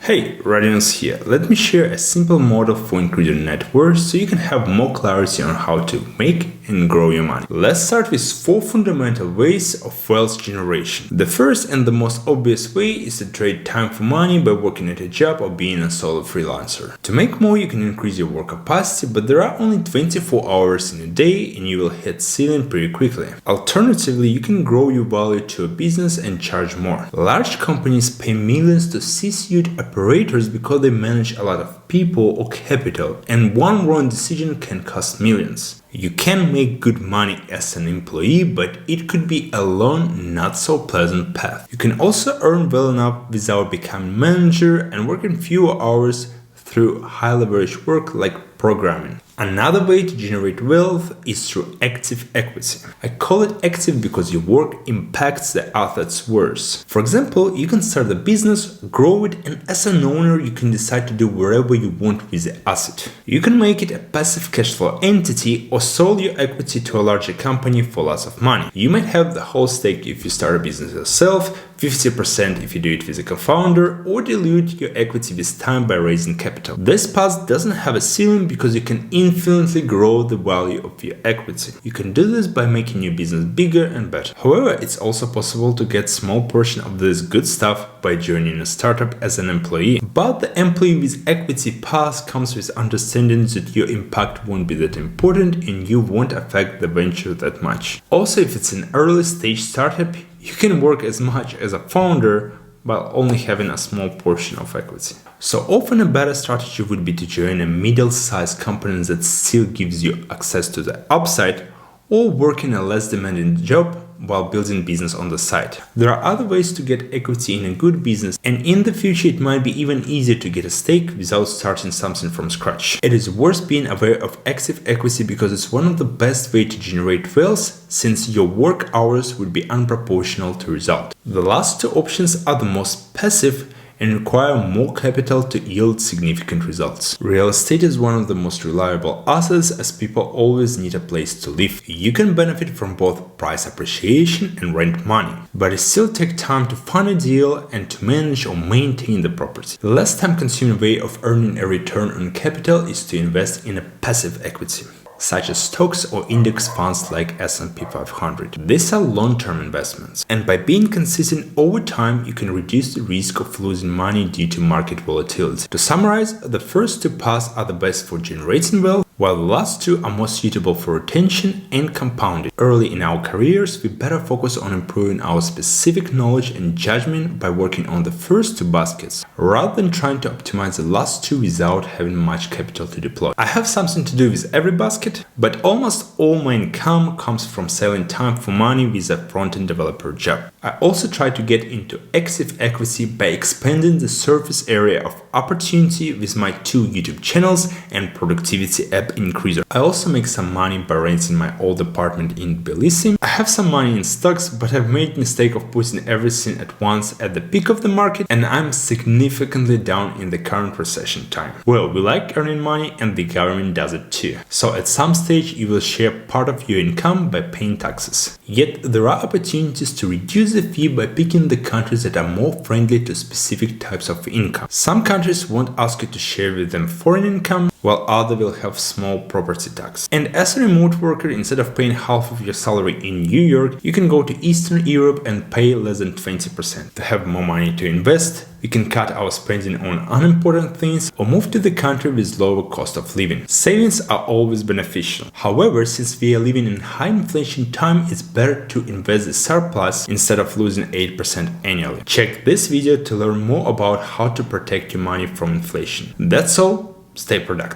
Hey, Radiance here. Let me share a simple model for increasing your net worth so you can have more clarity on how to make and grow your money. Let's start with 4 fundamental ways of wealth generation. The first and the most obvious way is to trade time for money by working at a job or being a solo freelancer. To make more, you can increase your work capacity, but there are only 24 hours in a day and you will hit ceiling pretty quickly. Alternatively, you can grow your value to a business and charge more. Large companies pay millions to C-suite operators because they manage a lot of people or capital, and one wrong decision can cost millions. You can make good money as an employee, but it could be a long, not so pleasant path. You can also earn well enough without becoming manager and working fewer hours through high leverage work like programming. Another way to generate wealth is through active equity. I call it active because your work impacts the asset's worth. For example, you can start a business, grow it, and as an owner, you can decide to do whatever you want with the asset. You can make it a passive cash flow entity or sell your equity to a larger company for lots of money. You might have the whole stake if you start a business yourself, 50% if you do it with a co-founder, or dilute your equity with time by raising capital. This path doesn't have a ceiling because you can infinitely grow the value of your equity. You can do this by making your business bigger and better. However, it's also possible to get small portion of this good stuff by joining a startup as an employee. But the employee with equity path comes with understanding that your impact won't be that important and you won't affect the venture that much. Also, if it's an early stage startup, you can work as much as a founder while only having a small portion of equity. So often a better strategy would be to join a middle-sized company that still gives you access to the upside, or work in a less demanding job while building business on the side. There are other ways to get equity in a good business, and in the future it might be even easier to get a stake without starting something from scratch. It is worth being aware of active equity because it's one of the best ways to generate wealth, since your work hours would be unproportional to result. The last two options are the most passive and require more capital to yield significant results. Real estate is one of the most reliable assets as people always need a place to live. You can benefit from both price appreciation and rent money, but it still takes time to find a deal and to manage or maintain the property. The less time-consuming way of earning a return on capital is to invest in a passive equity, such as stocks or index funds like S&P 500. These are long-term investments, and by being consistent over time, you can reduce the risk of losing money due to market volatility. To summarize, the first two paths are the best for generating wealth, while the last two are more suitable for retention and compounding. Early in our careers, we better focus on improving our specific knowledge and judgment by working on the first two baskets, rather than trying to optimize the last two without having much capital to deploy. I have something to do with every basket, but almost all my income comes from selling time for money with a front-end developer job. I also try to get into active equity by expanding the surface area of opportunity with my 2 YouTube channels and productivity app Increaser. I also make some money by renting my old apartment in Belize. I have some money in stocks, but I've made mistake of putting everything at once at the peak of the market, and I'm significantly down in the current recession time. Well, we like earning money and the government does it too. So at some stage you will share part of your income by paying taxes. Yet there are opportunities to reduce the fee by picking the countries that are more friendly to specific types of income. Some countries won't ask you to share with them foreign income, while others will have small property tax. And as a remote worker, instead of paying half of your salary in New York, you can go to Eastern Europe and pay less than 20%. To have more money to invest, we can cut our spending on unimportant things or move to the country with lower cost of living. Savings are always beneficial. However, since we are living in high inflation time, it's better to invest the surplus instead of losing 8% annually. Check this video to learn more about how to protect your money from inflation. That's all. Stay productive.